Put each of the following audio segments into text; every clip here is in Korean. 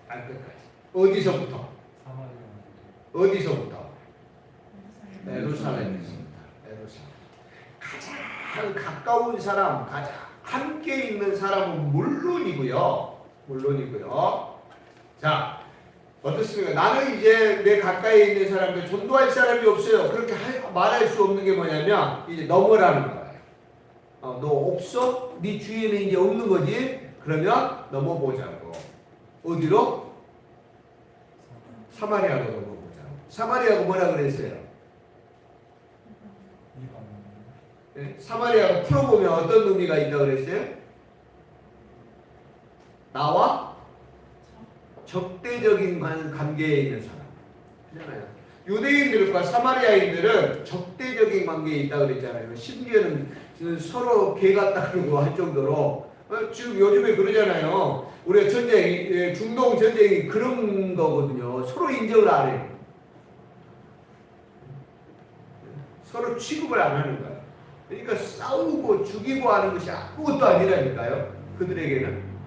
끝까지. 어디서부터? 어디서부터? 예루살렘입니다. 예루살렘. 가장 가까운 사람, 가장 함께 있는 사람은 물론이고요. 자, 어떻습니까? 나는 이제 내 가까이에 있는 사람들 전도할 사람이 없어요. 그렇게 말할 수 없는 게 뭐냐면 이제 넘어라는 거예요. 너 없어? 네 주위에는 이제 없는 거지? 그러면 넘어보자고. 어디로? 사마리아로 넘어보자고. 사마리아가 뭐라 그랬어요? 사마리아가 풀어보면 어떤 의미가 있다고 그랬어요? 나와 적대적인 관계에 있는 사람. 그렇잖아요. 유대인들과 사마리아인들은 적대적인 관계에 있다고 그랬잖아요. 심지어는 서로 개 같다 그러고 할 정도로 지금 요즘에 그러잖아요. 우리가 전쟁, 중동 전쟁이 그런 거거든요. 서로 인정을 안 해요. 서로 취급을 안 하는 거예요. 그러니까 싸우고 죽이고 하는 것이 아무것도 아니라니까요. 그들에게는.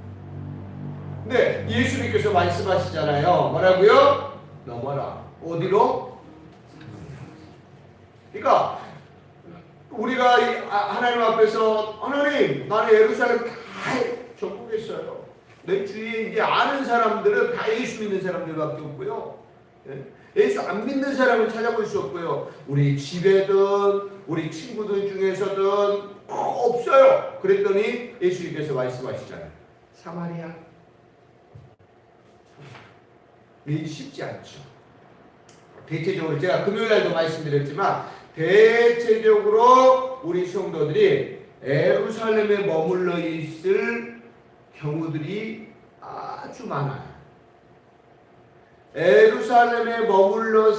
근데 예수님께서 말씀하시잖아요. 뭐라고요? 넘어라. 어디로? 그러니까 우리가 하나님 앞에서 하나님 나는 예루살렘 다 정복했어요. 내 주위에 이제 아는 사람들은 다 예수 믿는 사람들밖에 없고요. 예수 안 믿는 사람은 찾아볼 수 없고요. 우리 집에든 우리 친구들 중에서든 없어요. 그랬더니 예수님께서 말씀하시잖아요. 사마리아. 이게 쉽지 않죠. 대체적으로 제가 금요일날도 말씀드렸지만 대체적으로 우리 성도들이 예루살렘에 머물러 있을 경우들이 아주 많아요. 예루살렘에 머물러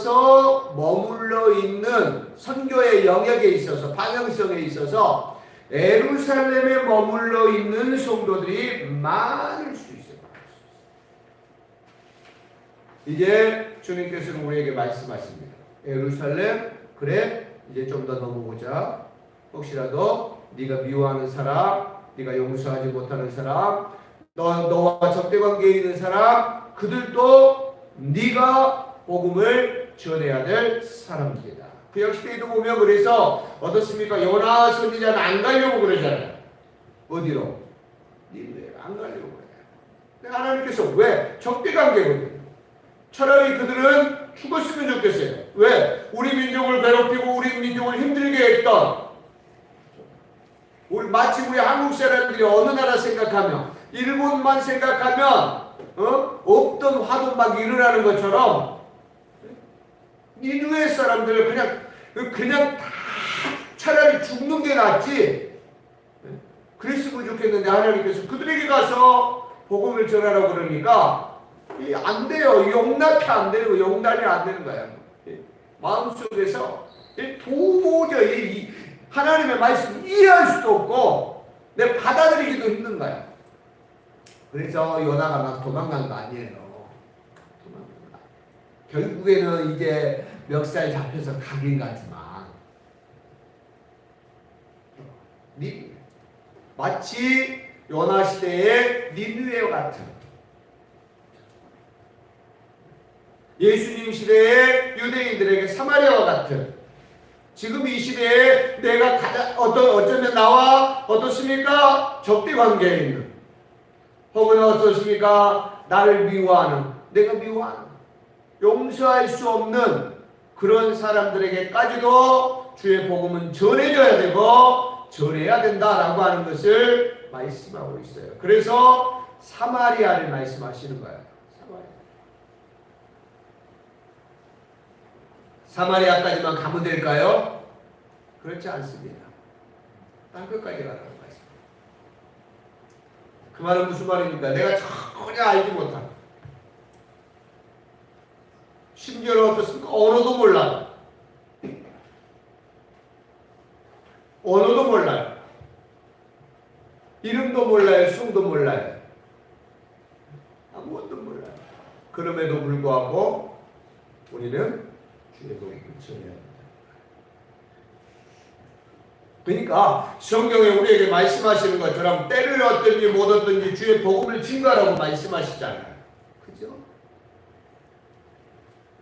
있는 선교의 영역에 있어서 방향성에 있어서 예루살렘에 머물러 있는 성도들이 많을 수 있어요. 이제 주님께서는 우리에게 말씀하십니다. 예루살렘 그래 이제 좀 더 넘어보자. 혹시라도 네가 미워하는 사람, 네가 용서하지 못하는 사람, 너와 적대관계에 있는 사람, 그들도 네가 복음을 전해야 될 사람들이다. 구약시대에도 보면 그래서 어떻습니까? 요나 선지자는 안 가려고 그러잖아요. 어디로? 니느웨 안 가려고 그래요. 근데 하나님께서 왜? 적대관계거든요. 차라리 그들은 죽었으면 좋겠어요. 왜? 우리 민족을 괴롭히고 우리 민족을 힘들게 했던 마치 우리 한국 사람들이 어느 나라 생각하면 일본만 생각하면 없던 화도 막 일어나는 것처럼 니느웨 사람들을 그냥 다 차라리 죽는 게 낫지. 그랬으면 좋겠는데 하나님께서 그들에게 가서 복음을 전하라고 그러니까 안 돼요. 용납이 안 되는 거예요. 용납이 안 되는 거예요. 마음속에서 도저히 하나님의 말씀을 이해할 수도 없고 내 받아들이기도 힘든 거예요. 그래서 요나가 막 도망간 거 아니에요. 결국에는 이제 멱살 잡혀서 가긴 가지만 마치 요나 시대의 니느웨와 같은 예수님 시대의 유대인들에게 사마리아와 같은 지금 이 시대에 내가 어쩌면 나와 어떻습니까? 적대 관계에 있는 혹은 어떻습니까? 나를 미워하는 내가 미워하는 용서할 수 없는 그런 사람들에게까지도 주의 복음은 전해져야 되고 전해야 된다라고 하는 것을 말씀하고 있어요. 그래서 사마리아를 말씀하시는 거예요. 사마리아까지만 가면 될까요? 그렇지 않습니다. 땅끝까지 가라는 말씀. 그 말은 무슨 말입니까? 내가 전혀 알지 못한 심지어는 어떻습니까? 언어도 몰라요. 언어도 몰라요. 이름도 몰라요. 성도 몰라요. 아무것도 몰라요. 그럼에도 불구하고 우리는 주의 복음을 전해야 합니다. 그러니까 성경에 우리에게 말씀하시는 것처럼 때를 얻든지 못 얻든지 주의 복음을 증거하라고 말씀하시잖아요. 그죠? 그죠?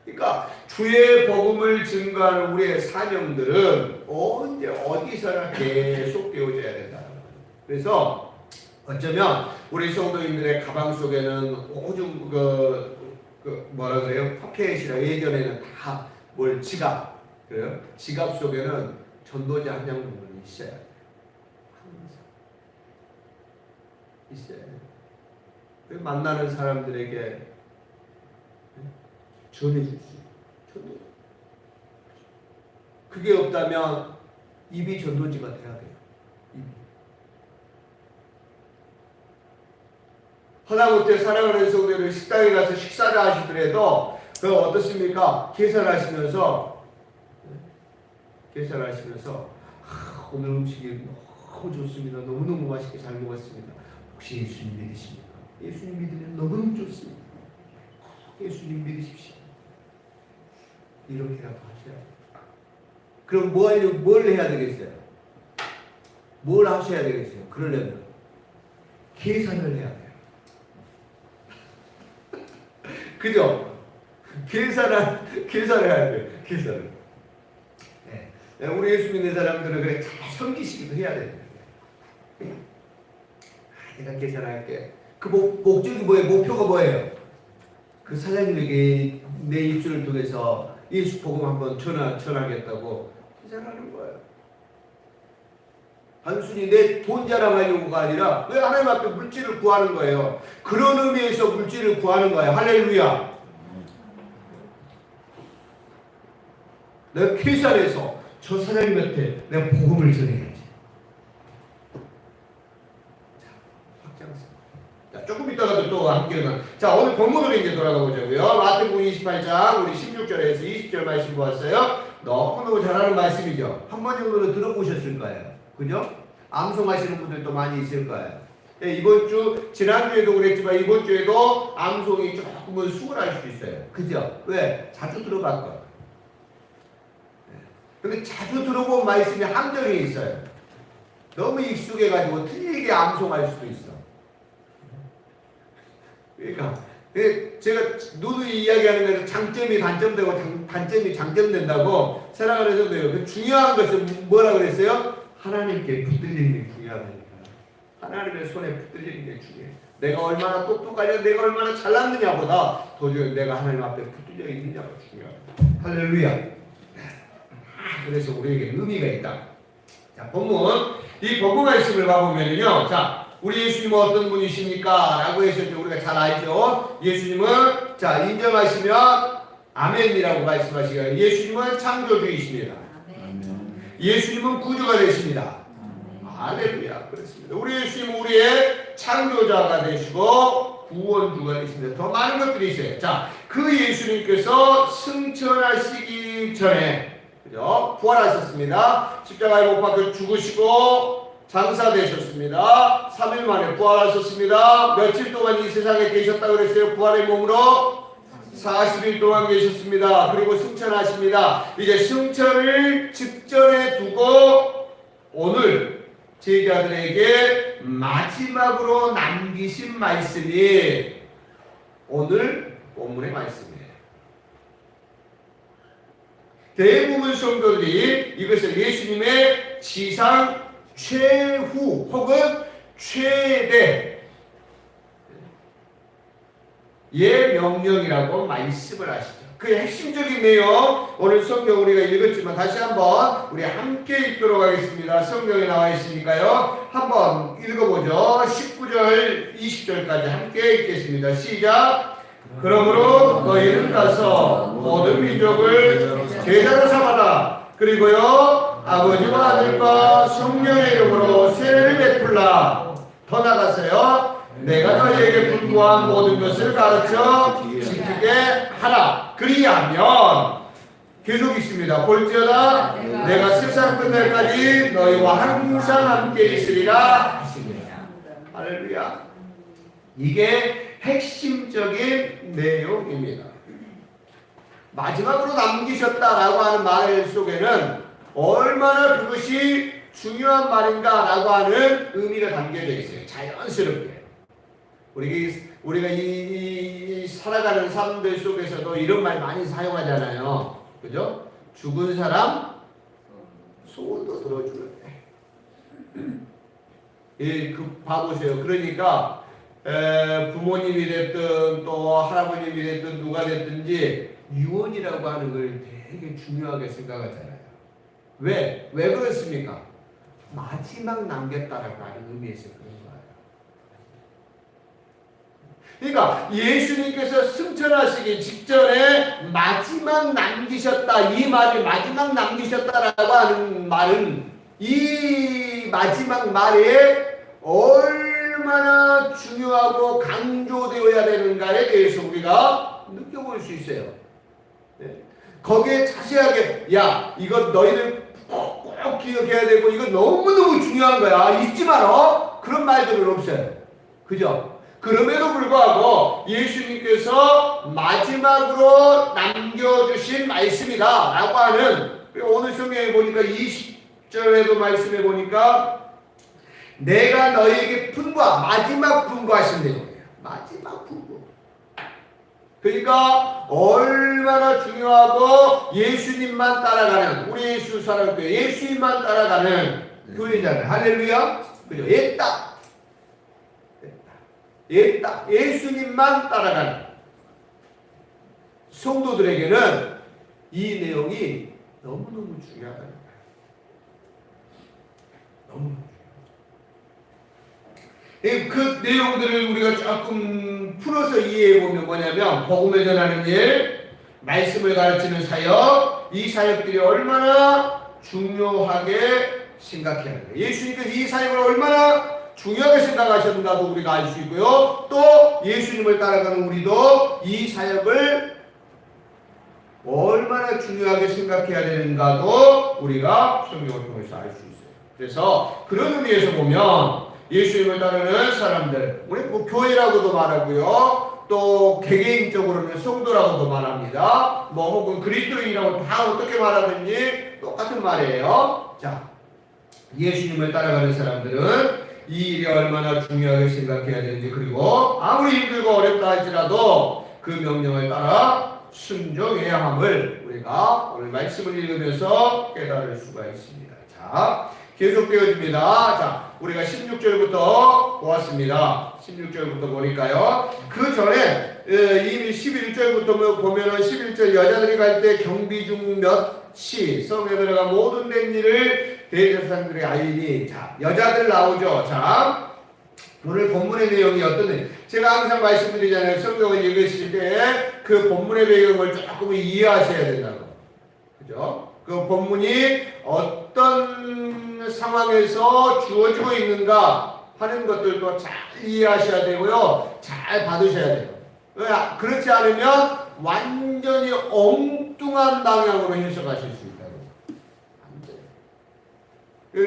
그러니까 주의 복음을 증거하는 우리의 사명들은 언제 어디서나 계속 되어져야 된다. 그래서 어쩌면 우리 성도님들의 가방 속에는 오줌 뭐라 그래요? 파켓이라 예전에는 다 뭘 지갑 그래요? 지갑 속에는 전도지 한 장 정도는 있어야 돼요. 항상 있어야 돼요. 만나는 사람들에게 전해줄 수 있어요. 그게 없다면 입이 전도지가 돼야 돼요. 입이. 하다못해 사랑하는 성도들 식당에 가서 식사를 하시더라도 그 어떻습니까? 계산하시면서 오늘 음식이 너무 좋습니다. 너무너무 맛있게 잘 먹었습니다. 혹시 예수님 믿으십니까? 예수님 믿으면 너무너무 좋습니다. 예수님 믿으십시오. 이렇게라도 하셔야 돼요. 그럼 뭘 해야 되겠어요? 뭘 하셔야 되겠어요? 그러려면 계산을 해야 돼요. 그죠? 계산을 해야 돼요. 계산을. 네. 우리 예수 믿는 사람들은 그래 잘 섬기시기도 해야 돼요. 내가 계산할게. 그 목적이 뭐예요? 목표가 뭐예요? 그 사장님에게 내 입술을 통해서 예수 복음 한번 전하겠다고 계산하는 거예요. 단순히 내 돈 자랑하려고가 아니라 왜 하나님 앞에 물질을 구하는 거예요. 그런 의미에서 물질을 구하는 거예요. 할렐루야. 내가 계산해서 저 사장님한테 내가 복음을 전해야지. 자, 확장성. 자, 조금 있다가도 또 함께 자, 오늘 본문으로 이제 돌아가 보자고요. 마태복음 28장 우리 16절에서 20절 말씀 보았어요. 너무너무 잘하는 말씀이죠. 한 번 정도는 들어보셨을 거예요. 그죠? 암송하시는 분들도 많이 있을 거예요. 네, 이번 주 지난주에도 그랬지만 이번 주에도 암송이 조금은 수월할 수 있어요. 그죠? 왜? 자주 들어봤거든. 근데 자주 들어본 말씀에 함정이 있어요. 너무 익숙해가지고 틀리게 암송할 수도 있어. 그러니까 제가 누누이 이야기하는 것은 장점이 단점되고 단점이 장점된다고 생각을 해서도요. 그 중요한 것은 뭐라 그랬어요? 하나님께 붙들리는 게 중요하다니까. 하나님의 손에 붙들리는 게 중요해. 내가 얼마나 똑똑하냐, 내가 얼마나 잘났느냐보다 더 중요해. 내가 하나님 앞에 붙들려 있느냐가 중요하다. 할렐루야. 그래서 우리에게 의미가 있다. 자, 이 본문 말씀을 봐보면요. 자, 우리 예수님은 어떤 분이십니까? 라고 해서 우리가 잘 알죠. 예수님은, 자, 인정하시면 아멘이라고 말씀하시고요. 예수님은 창조주이십니다. 예수님은 구주가 되십니다. 할렐루야. 그렇습니다. 우리 예수님은 우리의 창조자가 되시고 구원주가 되십니다. 더 많은 것들이 있어요. 자, 그 예수님께서 승천하시기 전에 그죠? 부활하셨습니다. 십자가에 못 박혀 죽으시고 장사되셨습니다. 3일 만에 부활하셨습니다. 며칠 동안 이 세상에 계셨다고 그랬어요? 부활의 몸으로 40일 동안 계셨습니다. 그리고 승천하십니다. 이제 승천을 직전에 두고 오늘 제자들에게 마지막으로 남기신 말씀이 오늘 본문의 말씀이에요. 대부분 성도들이 이것을 예수님의 지상 최후 혹은 최대 예 명령이라고 말씀을 하시죠. 그 핵심적인 내용 오늘 성경 우리가 읽었지만 다시 한번 우리 함께 읽도록 하겠습니다. 성경에 나와 있으니까요. 한번 읽어보죠. 19절 20절까지 함께 읽겠습니다. 시작. 그러므로 너희는 가서 모든 민족을 제자로 삼아라. 그리고요 아버지와 아들과 성령의 이름으로 세례를 베풀라. 더 나가서요 내가 너희에게 분부한 모든 것을 가르쳐 지키게 하라. 그리하면 계속 있습니다. 볼지어다 내가 세상 끝날까지 너희와 항상 함께 있으리라 하시니라. 할렐루야. 이게 핵심적인 내용입니다. 마지막으로 남기셨다라고 하는 말 속에는 얼마나 그것이 중요한 말인가라고 하는 의미가 담겨져 있어요. 자연스럽게. 우리 우리가 이 살아가는 삶들 속에서도 이런 말 많이 사용하잖아요. 그죠? 죽은 사람 소원도 들어주는데. 예, 그 봐보세요. 그러니까 부모님이 됐든 또 할아버님이 됐든 누가 됐든지 유언이라고 하는 걸 되게 중요하게 생각하잖아요. 왜 그렇습니까? 마지막 남겼다라고 하는 의미에서 그런 거예요. 그러니까 예수님께서 승천하시기 직전에 마지막 남기셨다, 이 말이 마지막 남기셨다라고 하는 말은 이 마지막 말에 얼마나 중요하고 강조되어야 되는가에 대해서 우리가 느껴볼 수 있어요. 네? 거기에 자세하게 야 이거 너희들 꼭 기억해야 되고 이거 너무너무 중요한 거야 잊지 마라 그런 말들은 없어요. 그죠? 그럼에도 불구하고 예수님께서 마지막으로 남겨주신 말씀이다 라고 하는 오늘 성경에 보니까 20절에도 말씀해 보니까 내가 너희에게 마지막 분부하신 내용이에요. 마지막 분부. 그러니까 얼마나 중요하고 예수님만 따라가는 우리 예수 사랑교회 예수님만 따라가는 교회잖아요. 할렐루야. 그죠? 옛다. 예수님만 따라가는 성도들에게는 이 내용이 너무너무 중요하다는 거예요. 너무. 그 내용들을 우리가 조금 풀어서 이해해보면 뭐냐면 복음을 전하는 일, 말씀을 가르치는 사역, 이 사역들이 얼마나 중요하게 생각해야 하는 거예요. 예수님께서 이 사역을 얼마나 중요하게 생각하셨는가도 우리가 알 수 있고요. 또 예수님을 따라가는 우리도 이 사역을 얼마나 중요하게 생각해야 되는가도 우리가 성경을 통해서 알 수 있어요. 그래서 그런 의미에서 보면 예수님을 따르는 사람들, 우리 뭐 교회라고도 말하고요, 또 개개인적으로는 성도라고도 말합니다. 뭐 혹은 그리스도인이라고 다 어떻게 말하든지 똑같은 말이에요. 자, 예수님을 따라가는 사람들은 이 일이 얼마나 중요하게 생각해야 되는지 그리고 아무리 힘들고 어렵다 할지라도 그 명령을 따라 순종해야 함을 우리가 오늘 말씀을 읽으면서 깨달을 수가 있습니다. 자, 계속되어집니다. 자, 우리가 16절부터 보았습니다. 16절부터 보니까요. 그 전에 이미 11절부터 보면은 11절 여자들이 갈 때 경비 중 몇시 성에 들어가 모든 된 일을 대제사장들의 아이니 자 여자들 나오죠. 자 오늘 본문의 내용이 어떤 제가 항상 말씀드리잖아요. 성경을 읽으실 때 그 본문의 배경을 조금 이해하셔야 된다고. 그죠? 그 본문이 어떤 상황에서 주어지고 있는가 하는 것들도 잘 이해하셔야 되고요. 잘 받으셔야 돼요. 그렇지 않으면 완전히 엉뚱한 방향으로 해석하실 수 있다고.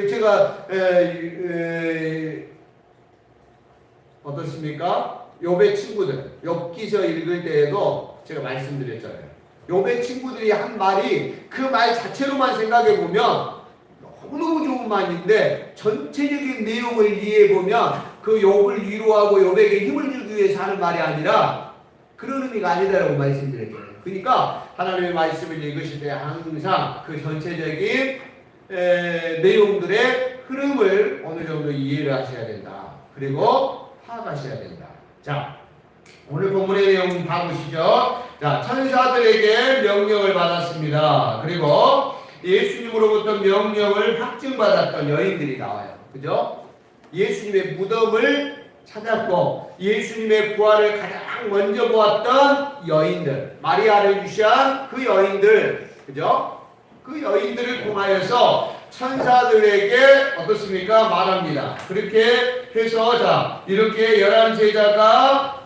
제가 어떻습니까? 욥의 친구들 욥기서 읽을 때에도 제가 말씀드렸잖아요. 욥의 친구들이 한 말이 그 말 자체로만 생각해 보면 너무너무 좋은 말인데 전체적인 내용을 이해해 보면 그 욥을 위로하고 욥에게 힘을 주기 위해서 하는 말이 아니라 그런 의미가 아니다라고 말씀드렸잖아요. 그러니까 하나님의 말씀을 읽으실 때 항상 그 전체적인 내용들의 흐름을 어느 정도 이해를 하셔야 된다. 그리고 파악하셔야 된다. 자, 오늘 본문의 내용 봐보시죠. 자, 천사들에게 명령을 받았습니다. 그리고 예수님으로부터 명령을 확증받았던 여인들이 나와요. 그죠? 예수님의 무덤을 찾았고 예수님의 부활을 가장 먼저 보았던 여인들, 마리아를 유시한 그 여인들, 그죠? 그 여인들을 통하여서 천사들에게 어떻습니까? 말합니다. 그렇게 해서 자 이렇게 11제자가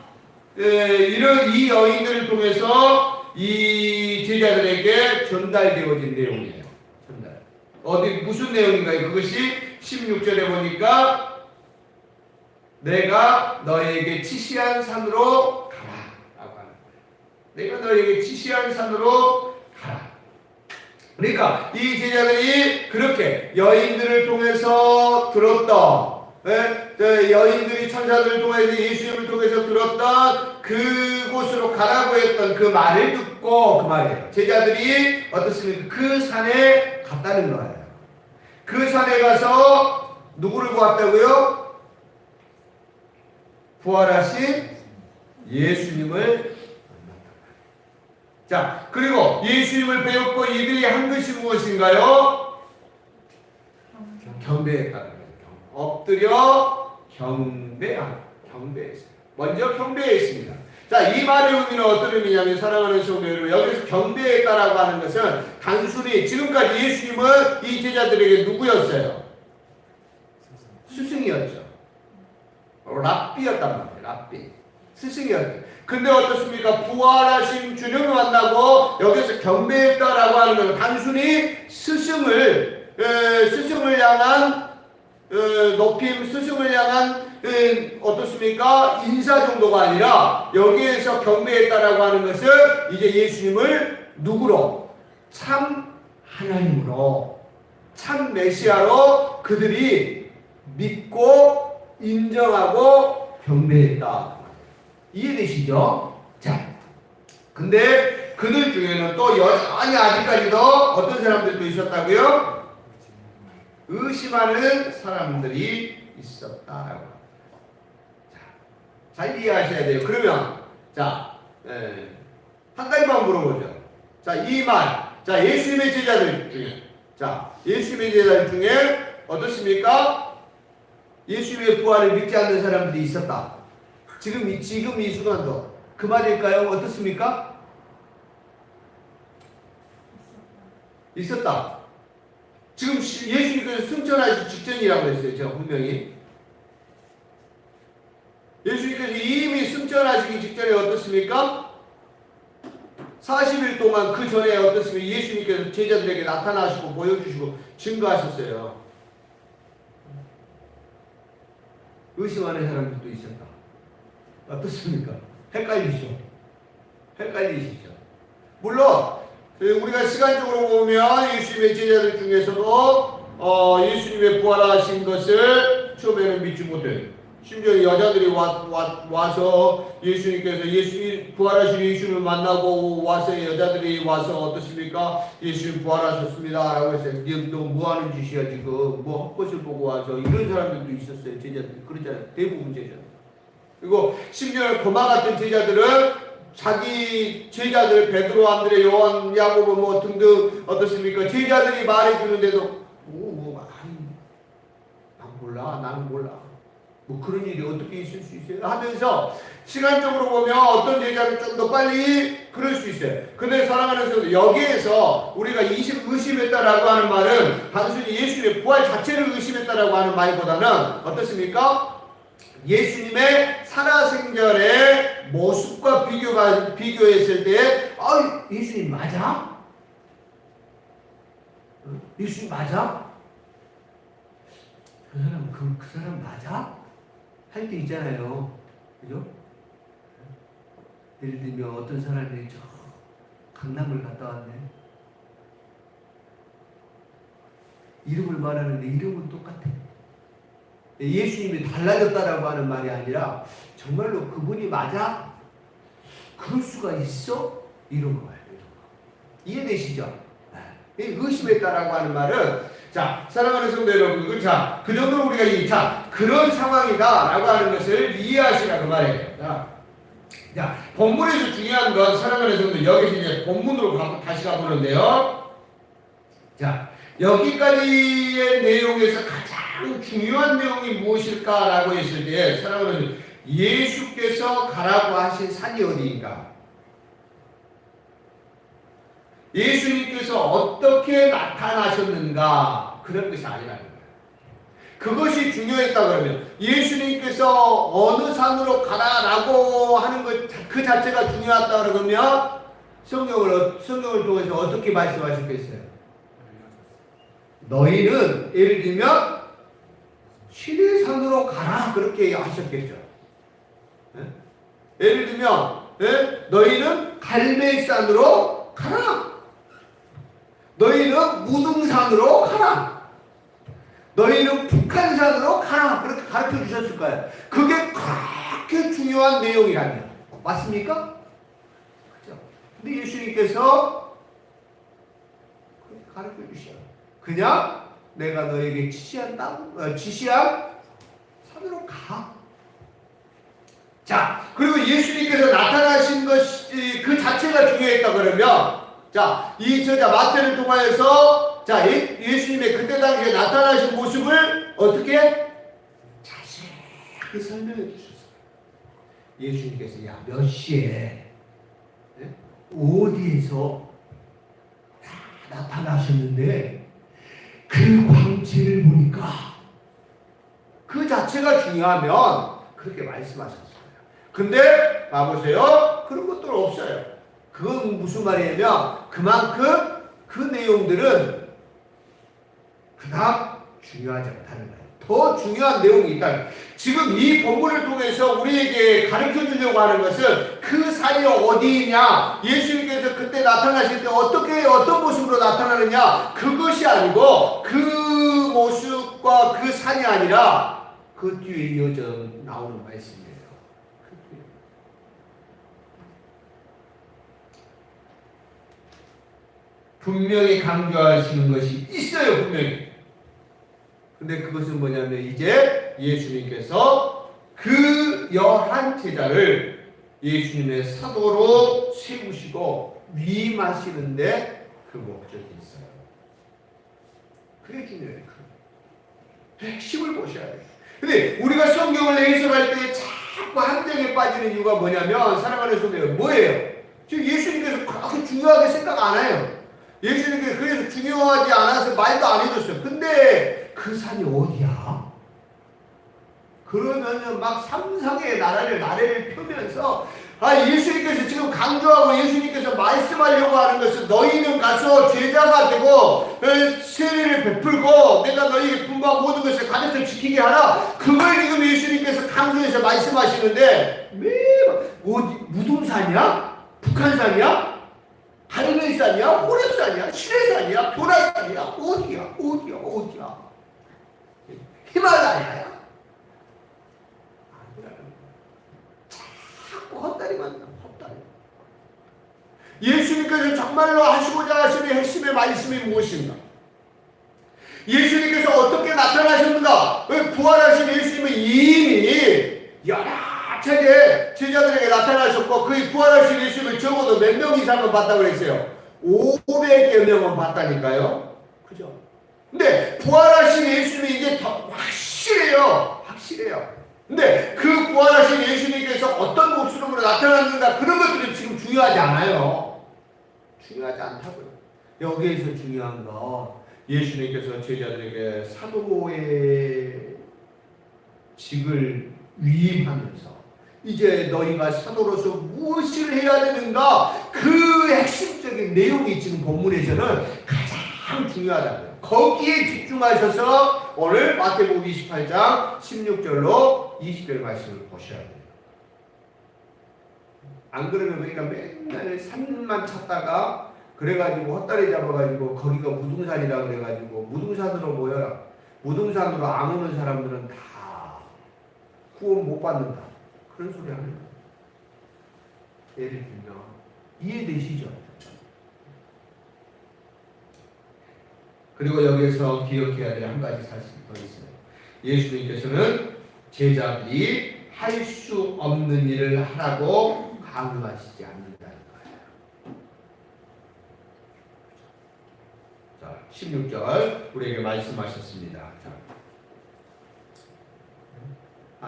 이런 이 여인들을 통해서 이 제자들에게 전달되어진 내용이에요. 전달. 어디 무슨 내용인가요? 그것이 16절에 보니까 내가 너에게 지시한 산으로 가라 라고 하는 거예요. 내가 너에게 지시한 산으로 가라. 그러니까 이 제자들이 그렇게 여인들을 통해서 들었던 여인들이 천사들을 통해서 예수님을 통해서 들었던 그곳으로 가라고 했던 그 말을 듣고 그 말이에요. 제자들이 어떻습니까? 그 산에 갔다는 거예요. 그 산에 가서 누구를 보았다고요? 부활하신 예수님을 만났다. 자, 그리고 예수님을 배웠고 이들이 한 것이 무엇인가요? 경배했다는 거예요. 엎드려 경배했어요. 먼저 경배했습니다. 자, 이 말의 의미는 어떤 의미냐면 사랑하는 성도 여러분, 여기서 경배했다라고 하는 것은 단순히 지금까지 예수님은 이 제자들에게 누구였어요? 스승이었죠. 랍비였단 말이에요. 랍비. 스승이었죠. 근데 어떻습니까? 부활하신 주님을 만나고 여기서 경배했다라고 하는 것은 단순히 스승을 향한 높임, 스승을 향한 어떻습니까? 인사 정도가 아니라 여기에서 경배했다라고 하는 것은 이제 예수님을 누구로? 참 하나님으로, 참 메시아로 그들이 믿고 인정하고 경배했다. 이해되시죠? 자, 근데 그들 중에는 또 여전히 아직까지도 어떤 사람들도 있었다고요? 의심하는 사람들이 있었다라고 합니다. 자, 잘 이해하셔야 돼요. 그러면 한 가지만 물어보죠. 자, 이 말, 자, 예수님의 제자들 중에, 예수님의 제자들 중에 어떻습니까? 예수님의 부활을 믿지 않는 사람들이 있었다. 지금 이 순간도 그 말일까요? 어떻습니까? 있었다. 지금 예수님께서 승천하기 직전이라고 했어요. 제가 분명히. 예수님께서 이미 승천하시기 직전에 어떻습니까? 40일 동안 그 전에 어떻습니까? 예수님께서 제자들에게 나타나시고 보여주시고 증거하셨어요. 의심하는 사람들도 있었다. 어떻습니까? 헷갈리시죠? 물론 우리가 시간적으로 보면 예수님의 제자들 중에서도 예수님의 부활하신 것을 처음에는 믿지 못해요. 심지어 여자들이 와서 예수님께서 부활하신 예수님을 만나고 와서 여자들이 와서 어떻습니까? 예수님 부활하셨습니다 라고 했어요. 너 뭐하는 짓이야 지금? 뭐 헛것을 보고 와서 이런 사람들도 있었어요. 제자들. 그러잖아요. 대부분 제자들. 그리고 심지어 도마 같은 제자들은 자기 제자들 베드로, 안드레, 요한, 야고보 뭐 등등 어떻습니까? 제자들이 말해주는데도 나는 몰라. 뭐 그런 일이 어떻게 있을 수 있어요? 하면서 시간적으로 보면 어떤 제자는 좀 더 빨리 그럴 수 있어요. 근데 사랑하는 성도 여기에서 우리가 의심했다라고 하는 말은 단순히 예수님의 부활 자체를 의심했다라고 하는 말보다는 어떻습니까? 예수님의 살아생전의 모습과 비교했을 때 예수님 맞아? 예수님 맞아? 그 사람 맞아? 할 때 있잖아요. 그죠? 예를 들면 어떤 사람이 저 강남을 갔다 왔네. 이름을 말하는데 이름은 똑같아. 예수님이 달라졌다라고 하는 말이 아니라 정말로 그분이 맞아? 그럴 수가 있어? 이런 거예요. 이해되시죠? 의심했다라고 하는 말은 사랑하는 성도 여러분, 그 정도로 우리가 그런 상황이다라고 하는 것을 이해하시라 그 말이에요. 본문에서 중요한 건 사랑하는 성도 여기서 이제 본문으로 다시 가보는데요. 여기까지의 내용에서 가장 중요한 내용이 무엇일까라고 했을 때 사랑하는 예수께서 가라고 하신 산이 어디인가? 예수님께서 어떻게 나타나셨는가? 그런 것이 아니라는 거예요. 그것이 중요했다 그러면 예수님께서 어느 산으로 가라라고 하는 것 그 자체가 중요하다 그러면 성경을 통해서 어떻게 말씀하셨겠어요? 너희는 예를 들면 시내산으로 가라 그렇게 하셨겠죠. 예를 들면 너희는 갈멜산으로 가라. 너희는 무등산으로 가라. 너희는 북한산으로 가라. 그렇게 가르쳐 주셨을 거예요. 그게 그렇게 중요한 내용이라뇨. 맞습니까? 그죠? 근데 예수님께서 가르쳐 주셔요. 그냥 내가 너에게 지시한 산으로 가. 자, 그리고 예수님께서 나타나신 것이 그 자체가 중요했다 그러면, 자, 이 저자 마태를 통하여서 자, 예수님의 그때 당시에 나타나신 모습을 어떻게 자세하게 설명해 주셨어요. 예수님께서 야, 몇 시에 어디에서 나타나셨는데 그 광채를 보니까 그 자체가 중요하면 그렇게 말씀하셨어요. 근데 봐보세요. 그런 것들 없어요. 그건 무슨 말이냐면 그만큼 그 내용들은 그닥 중요하지 않다는 거예요. 더 중요한 내용이 있다. 지금 이 본문을 통해서 우리에게 가르쳐 주려고 하는 것은 그 산이 어디이냐, 예수님께서 그때 나타나실 때 어떤 모습으로 나타나느냐, 그것이 아니고 그 모습과 그 산이 아니라 그 뒤에 이어져 나오는 말씀이에요. 분명히 강조하시는 것이 있어요. 분명히. 근데 그것은 뭐냐면 이제 예수님께서 그 11 제자를 예수님의 사도로 세우시고 위임하시는데 그 목적이 있어요. 그게 중요해요. 핵심을 보셔야 돼요. 근데 우리가 성경을 해석할 때 자꾸 함정에 빠지는 이유가 뭐냐면, 사랑하는 성도들, 뭐예요? 지금 예수님께서 그렇게 중요하게 생각 안 해요. 예수님께서 그래서 중요하지 않아서 말도 안 해줬어요. 근데 그 산이 어디야? 그러면은 막 상상의 나래를 펴면서, 예수님께서 지금 강조하고 예수님께서 말씀하려고 하는 것은 너희는 가서 제자가 되고 세례를 베풀고 내가 너희에게 분부한 모든 것을 가르쳐 지키게 하라. 그걸 지금 예수님께서 강조해서 말씀하시는데 어디 무등산이야? 북한산이야? 갈릴리산이야? 호렙산이야? 시내산이야? 벼라산이야? 어디야? 히말라야야? 자꾸 헛다리만 헛다리. 예수님께서 정말로 하시고자 하시는 핵심의 말씀이 무엇인가? 예수님께서 어떻게 나타나셨는가? 부활하신 예수님은 이미 여러 차례 제자들에게 나타나셨고, 그 부활하신 예수님을 적어도 몇 명 이상은 봤다고 그랬어요? 500여 명은 봤다니까요. 그죠? 근데 부활하신 예수님이 이제 더 확실해요. 근데 그 부활하신 예수님께서 어떤 모습으로 나타났는가, 그런 것들은 지금 중요하지 않아요. 중요하지 않다고요. 여기에서 중요한 건 예수님께서 제자들에게 사도의 직을 위임하면서 이제 너희가 사도로서 무엇을 해야 되는가, 그 핵심적인 내용이 지금 본문에서는 가장 중요하다고요. 거기에 집중하셔서 오늘 마태복음 28장 16절로 20절 말씀을 보셔야 돼요. 안 그러면 우리가 맨날 산만 찾다가 그래가지고 헛다리 잡아가지고 거기가 무등산이라 그래가지고 무등산으로 모여라. 무등산으로 안 오는 사람들은 다 구원 못 받는다. 그런 소리 하는 거예요. 예를 들면 이해되시죠? 그리고 여기서 기억해야 될 한 가지 사실이 더 있어요. 예수님께서는 제자들이 할 수 없는 일을 하라고 강요하시지 않는다는 거예요. 자, 16절 우리에게 말씀하셨습니다. 자,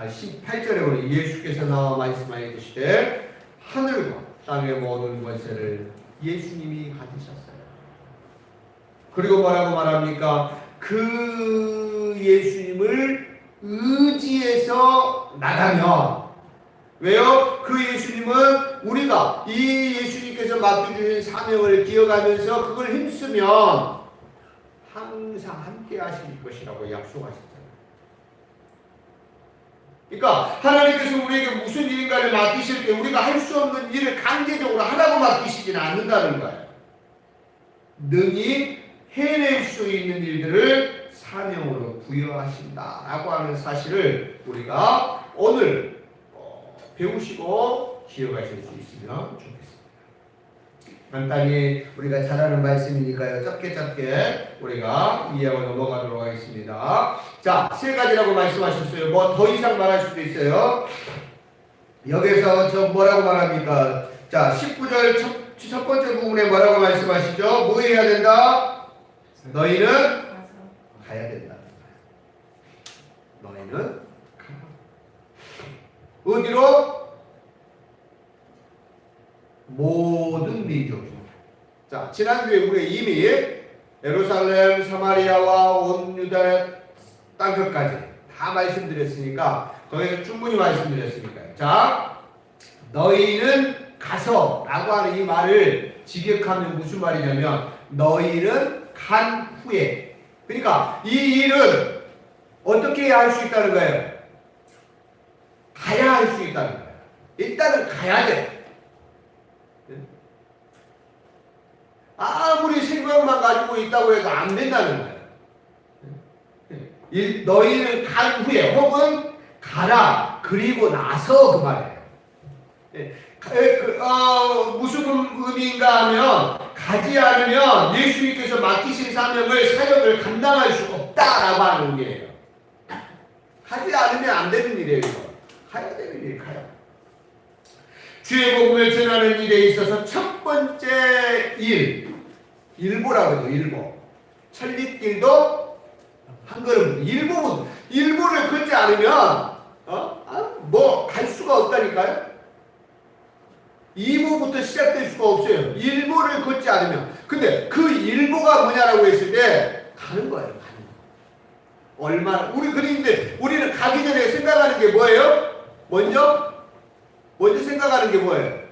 18절에 보니 예수께서 나와 말씀하여 이르시되 하늘과 땅의 모든 권세를 예수님이 가지셨어요. 그리고 뭐라고 말합니까? 그 예수님을 의지해서 나가면, 왜요? 그 예수님은 우리가 이 예수님께서 맡겨주신 사명을 기억하면서 그걸 힘쓰면 항상 함께 하실 것이라고 약속하셨잖아요. 그러니까 하나님께서 우리에게 무슨 일인가를 맡기실 때 우리가 할 수 없는 일을 강제적으로 하라고 맡기시지는 않는다는 거예요. 능히 해낼 수 있는 일들을 사명으로 부여하신다라고 하는 사실을 우리가 오늘 배우시고 기억하실 수 있으면 좋겠습니다. 간단히 우리가 잘 아는 말씀이니까요. 짧게 우리가 이해하고 넘어가도록 하겠습니다. 자, 세 가지라고 말씀하셨어요. 뭐 더 이상 말할 수도 있어요. 여기서 저 뭐라고 말합니까? 자, 19절 첫 번째 부분에 뭐라고 말씀하시죠? 뭐 해야 된다? 너희는 가야 된다. 너희는 가. 어디로? 모든 민족. 자, 지난주에 우리가 이미 예루살렘, 사마리아와 온 유다 땅끝까지 다 말씀드렸으니까 거기서 충분히 말씀드렸으니까요. 자, 너희는 가서 라고 하는 이 말을 직역하면 무슨 말이냐면 너희는 간 후에, 그러니까 이 일은 어떻게 할 수 있다는 거예요? 가야 할 수 있다는 거예요. 일단은 가야 돼. 아무리 생각만 가지고 있다고 해도 안 된다는 거예요. 너희는 간 후에 혹은 가라 그리고 나서 그 말이에요. 무슨 의미인가 하면 가지 않으면 예수님께서 맡기신 사역을 감당할 수 없다라고 하는 의미예요. 가지 않으면 안 되는 일이에요. 이거. 가야 되는 일 가요. 주의 복음을 전하는 일에 있어서 첫 번째 일보라고 하죠. 일보. 천리길도 한 걸음. 일보를 걷지 않으면 뭐 갈 수가 없다니까요. 2보부터 시작될 수가 없어요. 일보를 걷지 않으면. 근데 그 일보가 뭐냐라고 했을 때 가는 거예요. 가는 거. 얼마나 그런데 우리는 가기 전에 생각하는 게 뭐예요? 먼저 생각하는 게 뭐예요?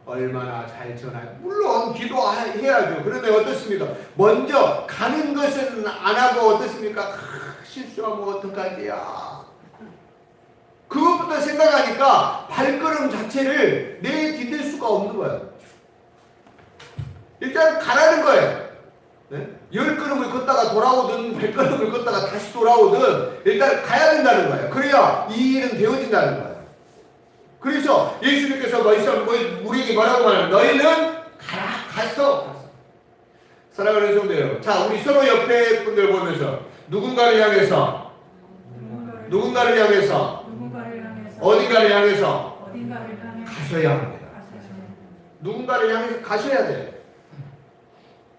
얼마나 잘 전할. 물론 기도해야죠. 그런데 어떻습니까? 먼저 가는 것은 안 하고 어떻습니까? 실수하면 어떡하지야. 그것부터 생각하니까 발걸음 자체를 내디딜 수가 없는 거예요. 일단 가라는 거예요. 네? 10걸음을 걷다가 돌아오든 100걸음을 걷다가 다시 돌아오든 일단 가야 된다는 거예요. 그래야 이 일은 되어진다는 거예요. 그래서 예수님께서 우리에게 뭐라고 말하면 너희는 가라. 갔어. 사랑하는 성도 여러분, 자, 우리 서로 옆에 분들 보면서 누군가를 향해서 어딘가를 향해서 가셔야 합니다. 누군가를 향해서 가셔야 돼요.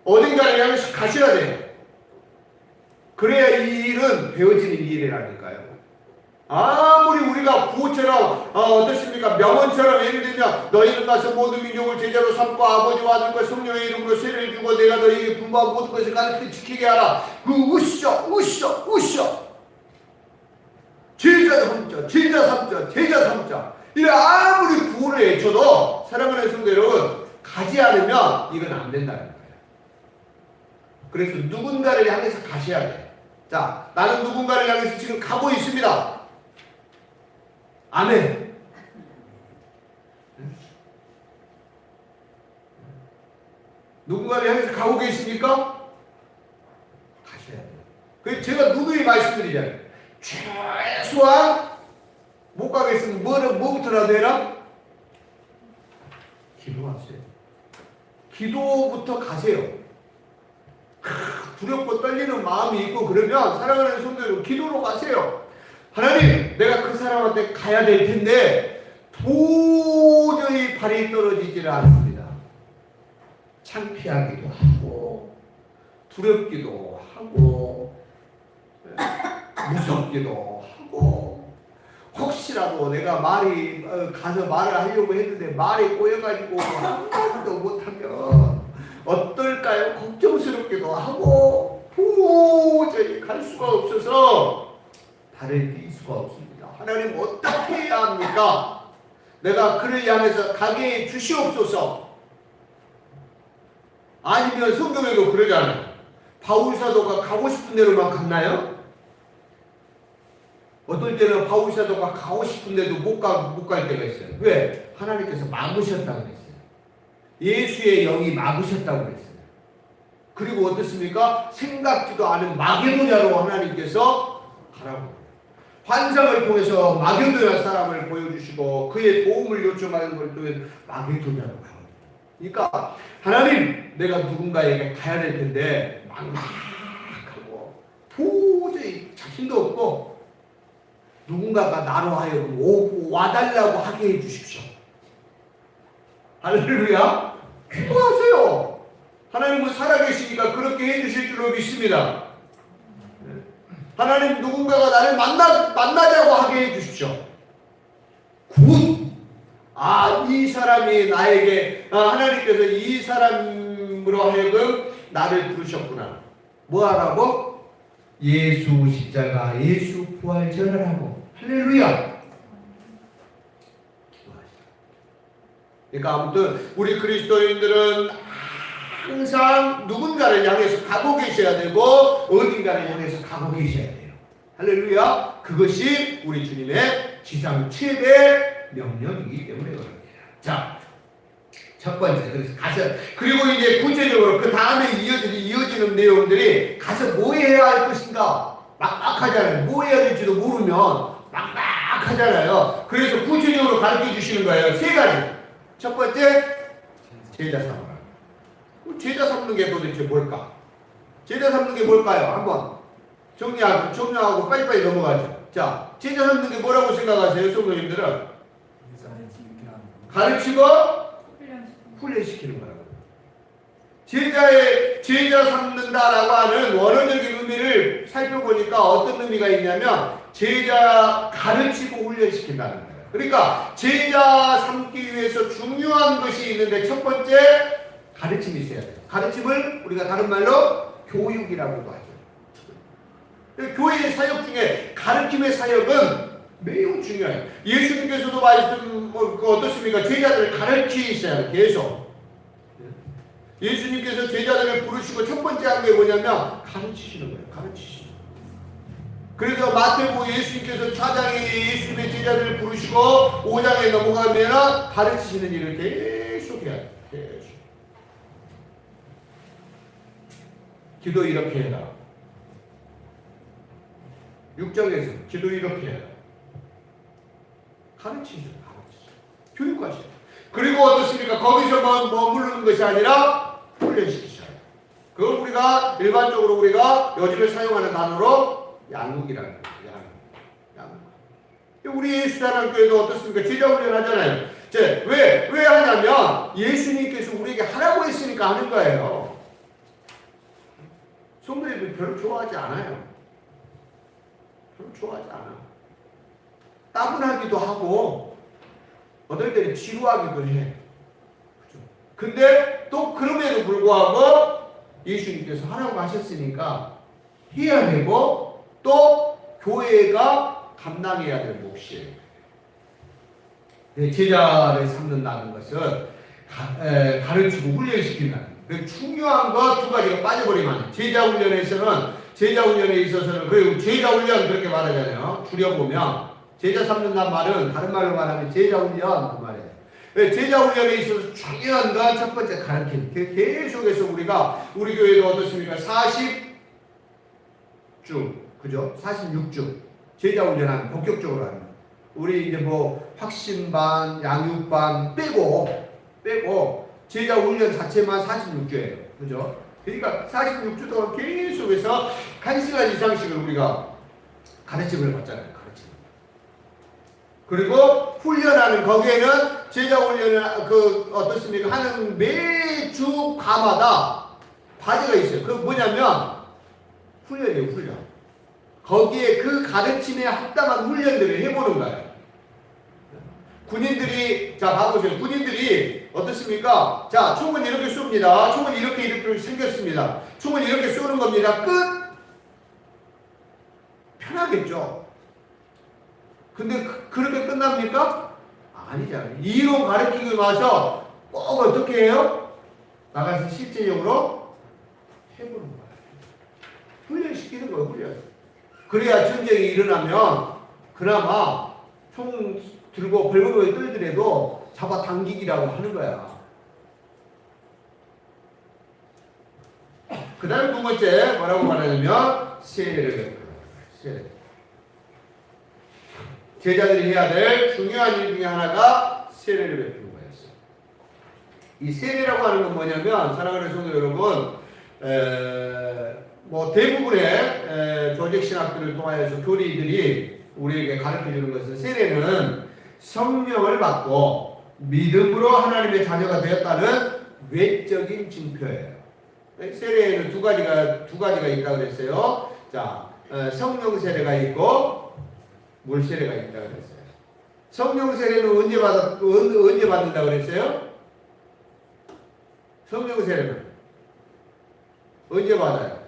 어딘가를 향해서 가셔야 돼요. 그래야 이 일은 되어지는 일이라니까요. 아무리 우리가 구호처럼 어떻습니까? 명언처럼 예를 들면 너희는 가서 모든 민족을 제자로 삼고 아버지와 아들과 성령의 이름으로 세례를 주고 내가 너희에게 분부한 모든 것을 가르쳐 지키게 하라. 으쌰 제자 삼자 이래 아무리 구호를 외쳐도 사랑하는 성도 여러분 가지 않으면 이건 안 된다는 거예요. 그래서 누군가를 향해서 가셔야 돼요. 자, 나는 누군가를 향해서 지금 가고 있습니다. 아멘. 누군가를 향해서 가고 계십니까? 가셔야 돼요. 그래서 제가 누누이 말씀드리잖아요. 최소한 못 가겠으면 뭐부터라도 해라? 기도하세요. 기도부터 가세요. 두렵고 떨리는 마음이 있고 그러면 사랑하는 성도들 기도로 가세요. 하나님, 내가 그 사람한테 가야 될 텐데 도저히 발이 떨어지지를 않습니다. 창피하기도 하고 두렵기도 하고 무섭기도 하고 혹시라도 내가 가서 말을 하려고 했는데 말이 꼬여가지고 한마디도 못하면 어떨까요? 걱정스럽기도 하고 도저히 갈 수가 없어서 발을 뛸 수가 없습니다. 하나님 어떻게 해야 합니까? 내가 그를 향해서 가게 주시옵소서. 아니면 성경에도 그러잖아요. 바울 사도가 가고 싶은 데로만 갔나요? 어떨 때는 바울 사도가 가고 싶은 데도 못 갈 때가 있어요. 왜? 하나님께서 막으셨다고 했어요. 예수의 영이 막으셨다고 했어요. 그리고 어떻습니까? 생각지도 않은 마게도냐로 하나님께서 가라고. 환상을 통해서 마게도냐 사람을 보여주시고 그의 도움을 요청하는 걸 통해 마게도냐로 가거든요. 그러니까 하나님, 내가 누군가에게 가야 될 텐데 막막하고 도저히 자신도 없고 누군가가 나로 하여금 오고 와달라고 하게 해주십시오. 할렐루야. 기도하세요. 하나님은 살아계시니까 그렇게 해주실 줄로 믿습니다. 하나님, 누군가가 나를 만나자고 하게 해주십시오. 굿! 이 사람이 나에게, 하나님께서 이 사람으로 하여금 나를 부르셨구나. 뭐 하라고? 예수 십자가, 예수 부활 전하라고. 할렐루야! 그러니까 아무튼 우리 그리스도인들은 항상 누군가를 향해서 가고 계셔야 되고 어딘가를 향해서 가고 계셔야 돼요. 할렐루야. 그것이 우리 주님의 지상 최대 명령이기 때문에 그럽니다. 자, 첫 번째, 그래서 가서, 그리고 이제 구체적으로 그 다음에 이어지는 내용들이 가서 뭐 해야 할 것인가 막막하잖아요. 뭐 해야 될지도 모르면 막막하잖아요. 그래서 구체적으로 가르쳐 주시는 거예요. 세 가지. 첫 번째, 제자 삼으라. 제자 삼는 게 도대체 뭘까? 제자 삼는 게 뭘까요? 한번 정리하고 빨리빨리 넘어가죠. 자, 제자 삼는 게 뭐라고 생각하세요, 성도님들은? 가르치고 훈련시키는 거라고. 제자 삼는다라고 하는 원어적인 의미를 살펴보니까 어떤 의미가 있냐면 제자 가르치고 훈련시킨다는 거예요. 그러니까 제자 삼기 위해서 중요한 것이 있는데 첫 번째, 가르침이 있어야 돼요. 가르침을 우리가 다른 말로 교육이라고도 하죠. 교회의 사역 중에 가르침의 사역은 매우 중요해요. 예수님께서도 말씀 어떻습니까? 제자들을 가르치셔야 해요. 계속. 예수님께서 제자들을 부르시고 첫 번째 한 게 뭐냐면 가르치시는 거예요. 가르치시는 거예요. 그래서 마태복음 예수님께서 4장에 예수님의 제자들을 부르시고 5장에 넘어가면 가르치시는 일을 계속 해야 돼요. 계속. 기도 이렇게 해라. 6장에서 기도 이렇게 해라. 가르치죠. 교육하시죠. 그리고 어떻습니까? 거기서 머무르는 것이 아니라 훈련시키셔요. 그걸 우리가 일반적으로 우리가 요즘에 사용하는 단어로 양육이라는 거예요. 양육. 우리 예수단원교회도 어떻습니까? 제자 훈련하잖아요. 왜 하냐면 예수님께서 우리에게 하라고 했으니까 하는 거예요. 성도들이 별로 좋아하지 않아요. 별로 좋아하지 않아. 따분하기도 하고 어떨 때는 지루하기도 해. 그죠? 근데 또 그럼에도 불구하고 예수님께서 하라고 하셨으니까 해야 되고 또 교회가 감당해야 될 몫이에요. 제자를 삼는다는 것은 가르치고 훈련시킨다는 중요한 거 두 가지가 빠져버리면 제자 훈련에 있어서는 그리고 제자 훈련 그렇게 말하잖아요. 줄여보면 제자 삼는다는 말은 다른 말로 말하면 제자 훈련 그 말이에요. 제자 훈련에 있어서 중요한 건 첫 번째 가르침. 계속해서 우리 교회도 어떻습니까? 40주 그죠? 46주 제자 훈련하는 본격적으로 하는. 우리 이제 확신반, 양육반 빼고 제자 훈련 자체만 46주예요. 그죠? 그러니까 46주 동안 계속해서 1시간 이상씩을 우리가 가르침을 받잖아요. 가르침. 그리고 훈련하는 거기에는 제자 훈련을 어떻습니까? 하는 매주 과마다 과제가 있어요. 그 뭐냐면 훈련이에요. 훈련. 거기에 그 가르침에 합당한 훈련들을 해보는 거예요. 군인들이 봐보세요. 군인들이 어떻습니까? 총은 이렇게 쏩니다. 총은 이렇게 생겼습니다. 총은 이렇게 쏘는 겁니다. 끝! 편하겠죠. 근데 그렇게 끝납니까? 아니잖아요. 이론 가르치고 와서 꼭 어떻게 해요? 나가서 실제적으로 해보는 거예요. 훈련시키는 거예요. 훈련. 그래야 전쟁이 일어나면 그나마 총 들고 벌벌벌 떨더라도 잡아당기기라고 하는 거야. 그 다음에 두 번째 뭐라고 말하냐면 세례를 베푸는 거예요. 세례. 제자들이 해야 될 중요한 일 중에 하나가 세례를 베푸는 거였어요. 이 세례라고 하는 건 뭐냐면 사랑하는 성도 여러분, 뭐 대부분의 조직 신학들을 통하여서 교리들이 우리에게 가르쳐 주는 것은 세례는 성령을 받고 믿음으로 하나님의 자녀가 되었다는 외적인 징표예요. 세례에는 두 가지가 있다고 그랬어요. 자, 성령 세례가 있고 물 세례가 있다고 그랬어요. 성령 세례는 언제 받는다고 그랬어요? 성령 세례는 언제 받아요?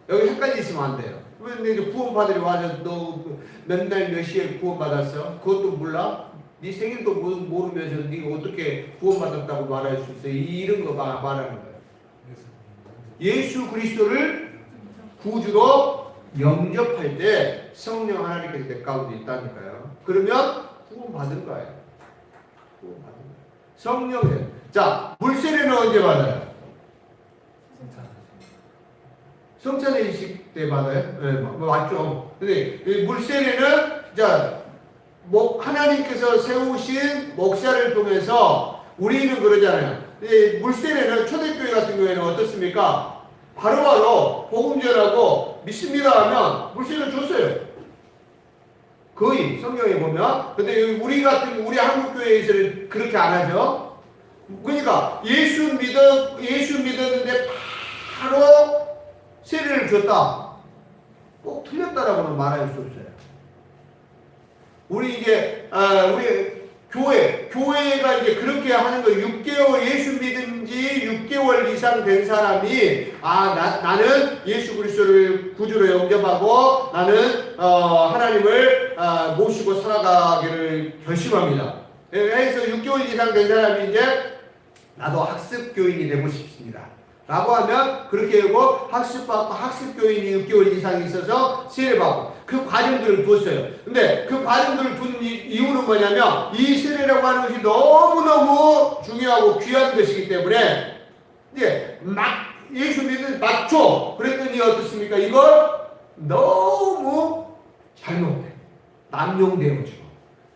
여기 헷갈리 있으면 안 돼요. 왜 구원받으러 와서 너 맨날 몇 시에 구원받았어? 그것도 몰라? 네 생일도 모르면서 네가 어떻게 구원받았다고 말할 수 있어? 이런 거 말하는 거예요. 예수 그리스도를 구주로 영접할 때 성령 하나님께서 내 가운데 있다니까요. 그러면 구원받은 거예요. 구원받은 거예요. 성령 세례. 자, 물세례는 언제 받아요? 성찬의식 때 받아요? 네, 맞죠. 근데 물세례는 자, 하나님께서 세우신 목사를 통해서 우리는 그러잖아요. 물세례는 초대교회 같은 경우에는 어떻습니까? 바로바로 복음 전하고 믿습니다 하면 물세례를 줬어요. 거의 성경에 보면. 근데 우리 한국 교회에서는 그렇게 안 하죠. 그러니까 예수 믿었는데 바로 세례를 줬다. 꼭 틀렸다라고는 말할 수 없어요. 우리 교회가 이제 그렇게 하는 거 6개월 예수 믿은 지 6개월 이상 된 사람이 나는 예수 그리스도를 구주로 영접하고 나는 하나님을 모시고 살아가기를 결심합니다. 그래서 6개월 이상 된 사람이 이제 나도 학습 교인이 되고 싶습니다. 라고 하면 그렇게 하고 학습받고 학습교인이 6개월 이상 있어서 세례받고 그 과정들을 두었어요. 근데 그 과정들을 둔 이유는 뭐냐면 이 세례라고 하는 것이 너무너무 중요하고 귀한 것이기 때문에 이제 예수 믿는 맞죠? 그랬더니 어떻습니까? 이걸 너무 잘못해. 남용되어지고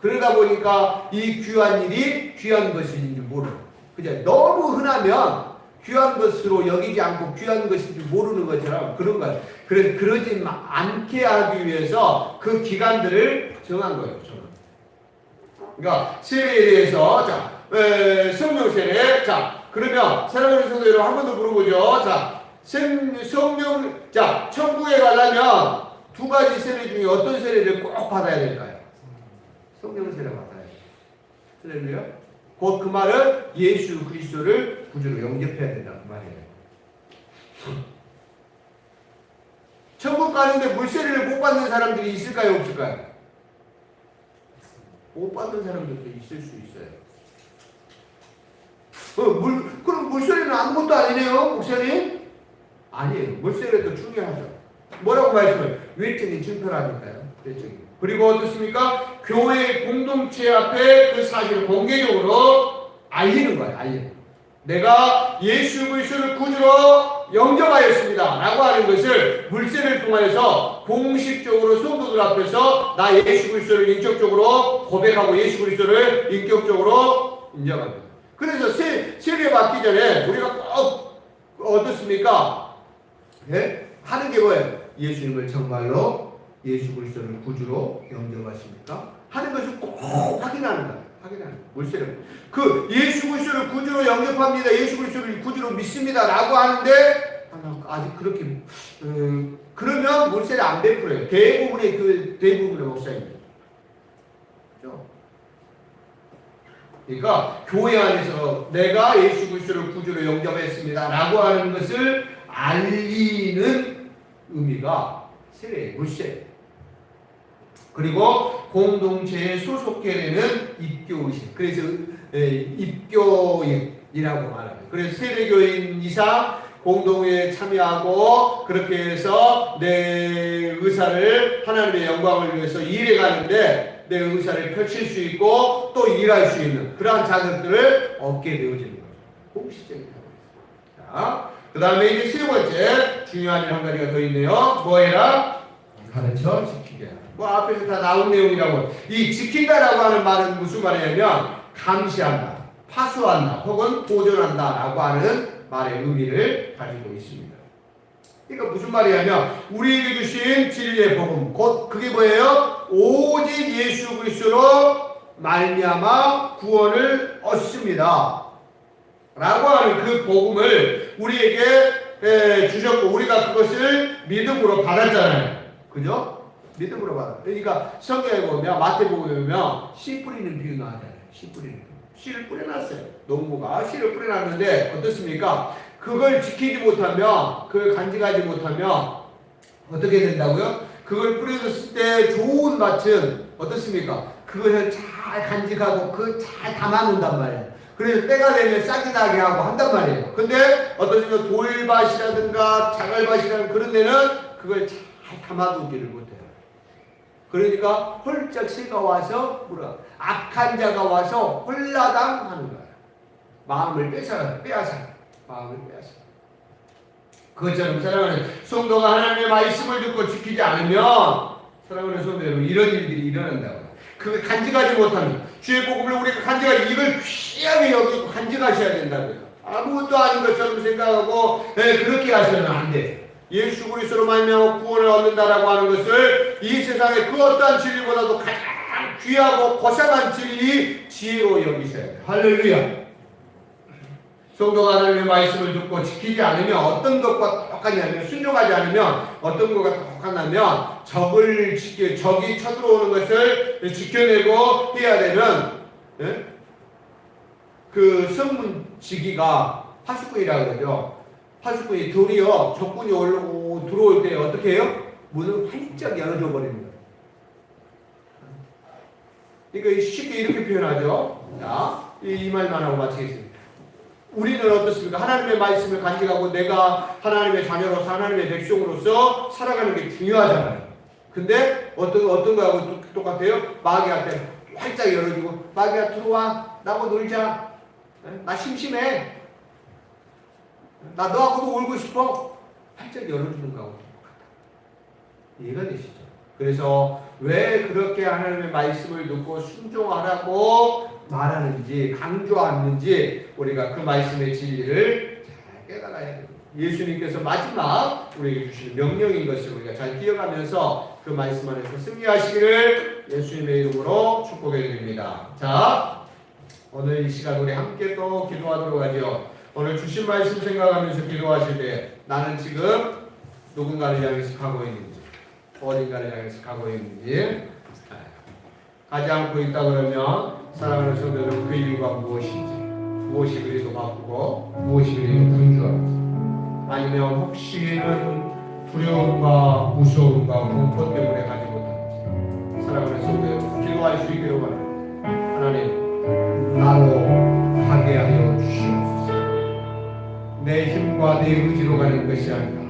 그러다 보니까 이 귀한 일이 귀한 것인지 모르고 그냥 너무 흔하면 귀한 것으로 여기지 않고 귀한 것인지 모르는 것처럼 그런 거예요. 그래서 그러지 않게 하기 위해서 그 기간들을 정한 거예요. 그러니까 세례에 대해서 성령 세례. 자, 그러면 사랑하는 성도 여러분 한 번 더 물어보죠. 자, 천국에 가려면 두 가지 세례 중에 어떤 세례를 꼭 받아야 될까요? 성령 세례 받아야 돼요. 할렐루야. 곧 그 말은 예수 그리스도를 구주로 영접해야 된다 그 말이에요. 천국 가는데 물세례를 못 받는 사람들이 있을까요, 없을까요? 못 받는 사람들도 있을 수 있어요. 그럼 물세례는 아무것도 아니네요, 목사님? 아니에요. 물세례도 중요하죠. 뭐라고 말씀해요? 외적인 증표라니까요. 외적인. 그리고 어떻습니까? 교회 공동체 앞에 그 사실을 공개적으로 알리는 거예요. 알리는 거예요. 내가 예수 그리스도를 구주로 영접하였습니다 라고 하는 것을 물세례를 통하여서 공식적으로 성도들 앞에서 나 예수 그리스도를 인격적으로 고백하고 예수 그리스도를 인격적으로 인정합니다. 그래서 세례 받기 전에 우리가 꼭 어떻습니까? 네? 하는 게 뭐예요? 예수님을 정말로 예수 그리스도를 구주로 영접하십니까? 하는 것을 꼭 확인하는 거예요. 확인하는 거예요. 물세례. 그 예수 그리스도를 구주로 영접합니다. 예수 그리스도를 구주로 믿습니다. 라고 하는데 아직 그렇게 그러면 물세례 안 베풀어요. 대부분의 목사님들. 그렇죠? 그러니까 교회 안에서 내가 예수 그리스도를 구주로 영접했습니다. 라고 하는 것을 알리는 의미가 세례, 물세례. 그리고 공동체에 소속해 되는 입교의식. 그래서 입교인이라고 말합니다. 그래서 세례교인 이상 공동회에 참여하고 그렇게 해서 내 의사를 하나님의 영광을 위해서 일해 가는데 내 의사를 펼칠 수 있고 또 일할 수 있는 그러한 자격들을 얻게 되어지는 거죠. 공식적인 자격. 자, 그 다음에 이제 세 번째 중요한 일 한 가지가 더 있네요. 뭐 해라? 가르쳐 지키게 하라. 뭐 앞에서 다 나온 내용이라고. 이 지킨다라고 하는 말은 무슨 말이냐면 감시한다, 파수한다, 혹은 보존한다 라고 하는 말의 의미를 가지고 있습니다. 그러니까 무슨 말이냐면 우리에게 주신 진리의 복음, 곧 그게 뭐예요? 오직 예수 그리스도로 말미암아 구원을 얻습니다 라고 하는 그 복음을 우리에게 주셨고 우리가 그것을 믿음으로 받았잖아요. 그죠? 믿음으로 받았어요. 그러니까 성경에 보면 마태복음에 보면 씨 뿌리는 비유 나왔잖아요. 씨 뿌리는 비유. 씨를 뿌려놨어요. 농부가 씨를 뿌려놨는데 어떻습니까? 그걸 지키지 못하면, 그걸 간직하지 못하면 어떻게 된다고요? 그걸 뿌려줬을 때 좋은 밭은 어떻습니까? 그걸 잘 간직하고 그 잘 담아놓는단 말이에요. 그래서 때가 되면 싹이 나게 하고 한단 말이에요. 근데 어떻습니까? 돌밭이라든가 자갈밭이라는 그런 데는 그걸 잘 담아두지를 못해요. 그러니까 홀짝 새가 와서 악한 자가 와서 홀라당 하는 거예요. 마음을 빼앗아. 마음을 빼앗아. 그것처럼 사랑하는 성도가 하나님의 말씀을 듣고 지키지 않으면 사랑하는 성도 여러분 이런 일들이 일어난다고요. 그걸 간직하지 못하면 주의 복음을 우리가 간직하지 이걸 귀하게 여기고 간직하셔야 된다고요. 아무것도 아닌 것처럼 생각하고 그렇게 하시면 안 돼. 예수 그리스도로 말미암아 구원을 얻는다라고 하는 것을 이 세상의 그 어떠한 진리보다도 가장 귀하고 고상한 진리 지혜로 여기셔야 돼요. 할렐루야. 성도가 하나님의 말씀을 듣고 지키지 않으면 어떤 것과 똑같냐면 순종하지 않으면 어떤 것과 똑같냐면 적이 쳐들어오는 것을 지켜내고 해야 되는 그 성문지기가 파수꾼이라고 그러죠. 파수꾼이 도리어 적군이 들어올 때 어떻게 해요? 문을 활짝 열어줘 버리는 거예요. 그러니까 쉽게 이렇게 표현하죠. 자, 이 말만 하고 마치겠습니다. 우리는 어떻습니까? 하나님의 말씀을 간직하고 내가 하나님의 자녀로서 하나님의 백성으로서 살아가는 게 중요하잖아요. 근데 어떤 거하고 똑같아요? 마귀한테 활짝 열어주고 마귀야 들어와 나하고 놀자. 나 심심해. 나 너하고도 울고 싶어. 활짝 열어주는 거하고 똑같다. 이해가 되시죠? 그래서 왜 그렇게 하나님의 말씀을 듣고 순종하라고 말하는지 강조하는지 우리가 그 말씀의 진리를 잘 깨달아야 됩니다. 예수님께서 마지막 우리에게 주시는 명령인 것을 우리가 잘 기억하면서 그 말씀 안에서 승리하시기를 예수님의 이름으로 축복해 드립니다. 자, 오늘 이 시간 우리 함께 또 기도하도록 하죠. 오늘 주신 말씀 생각하면서 기도하실 때 나는 지금 누군가를 향해서 가고 있는지 어딘가를 향해서 가고 있는지 가지 않고 있다 그러면 사랑하는 성도들은 그 이유가 무엇인지 무엇이 그리도 바쁘고 무엇이 그리도 분주한지 아니면 혹시는 두려움과 무서움과 공포 때문에 가지 못하는지 사랑하는 성도들 기도할 수 있기를 바랍니다. 하나님 나로 가게 하여 주시옵소서. 내 힘과 내 의지로 가는 것이 아니라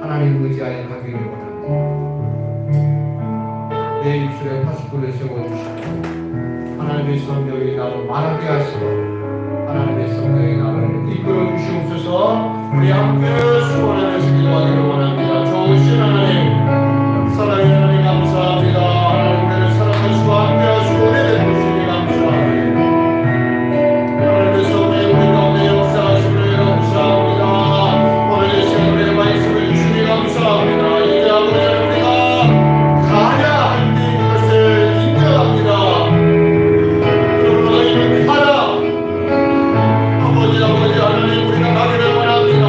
하나님 의지하여 가기를 원합니다. 내 입술에 파수꾼을 세워주시고 하나님의 성령이 나로 말하게 하시고 하나님의 성령이 나를 이끌어 주시옵소서. 우리 함께 수고하면서 기도하기를 원합니다. 좋으신 하나님 사랑의 하나님 감사합니다. 하나님 우리를 사랑하시고 함께 하시고 오래된 모습이 감사합니다. 하나님의 성령이 우리 가운데 역사하시기를 감사합니다. 오늘 이 시간 우리의 말씀을 주시니 감사합니다. 이제 아버지 우리가 가야 할 때인 것을 인정합니다. 그러므로 너희는 가라. 아버지 하나님 우리가 가기를 원합니다.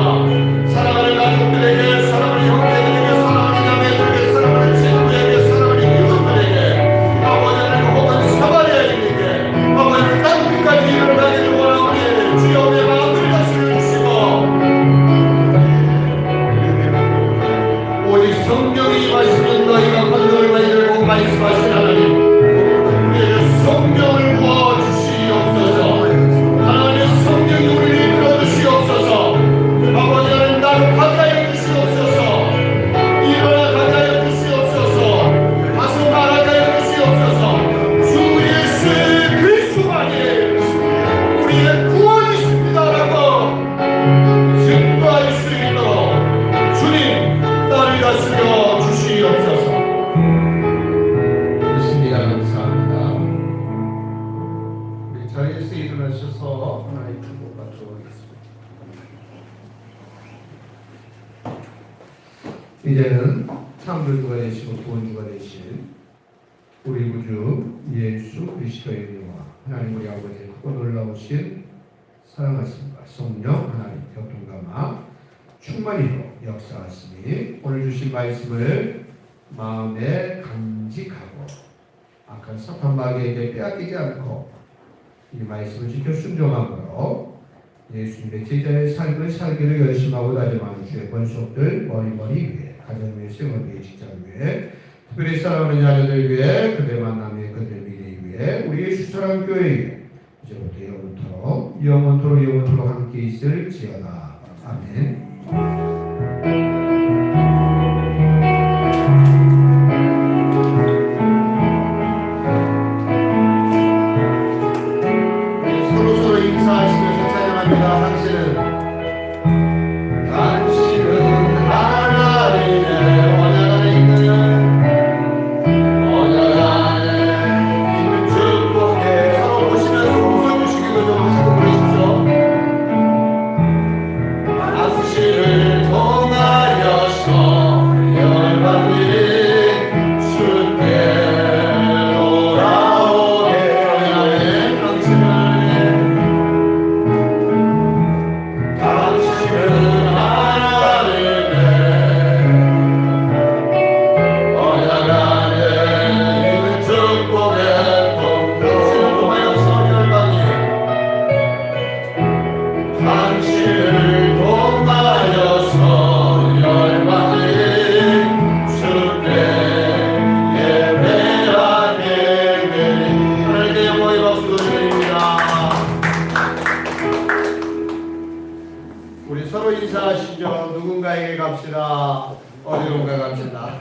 사랑하는 가족들에게 사랑하는 형제들에게 사랑하는 자매들에게 사랑하는 친구에게 자리에서 일어나셔서 하나님 축복 받도록 하겠습니다. 이제는 창조주가 되시고 구원주가 되신 우리 구주 예수 그리스도의 이름과 하나님 우리 아버지의 크고 놀라우신 사랑하심과 성령 하나님 교통감화 충만히로 역사하시니 오늘 주신 말씀을 마음에 간직하고 악한 사탄 마귀에게 빼앗기지 않고 이 말씀을 지켜 순종함으로 예수님의 제자의 삶을 살기를 열심하고 다짐하는 주의 권속들 머리머리 위에 가정 위에 생활 위에 직장 위에 특별히 사랑하는 자녀들 위해 그들 만남 위에 그들 미래 위에 우리 예수 사랑 교회 위에 이제부터 영원토록 함께 있을지어다. 아멘. 서로 인사하시면서 찬양합니다. 당신은 하나님의 언약 안에 있는 축복에 서로 보시면서 웃어주시기도 좀 하시고 그러십시오. 당신을 통하여서 열방이 주께 돌아오게 하네. 당신은 하나님의 언약 안에 있는 축복의 통로를 통하여서 열방이 당신을 통하여서 열방이 주께 예배하게 되리. 하나님께 영광의 박수 드립니다. 우리 서로 인사하시죠. 누군가에게 갑시다. 어디론가 갑시다.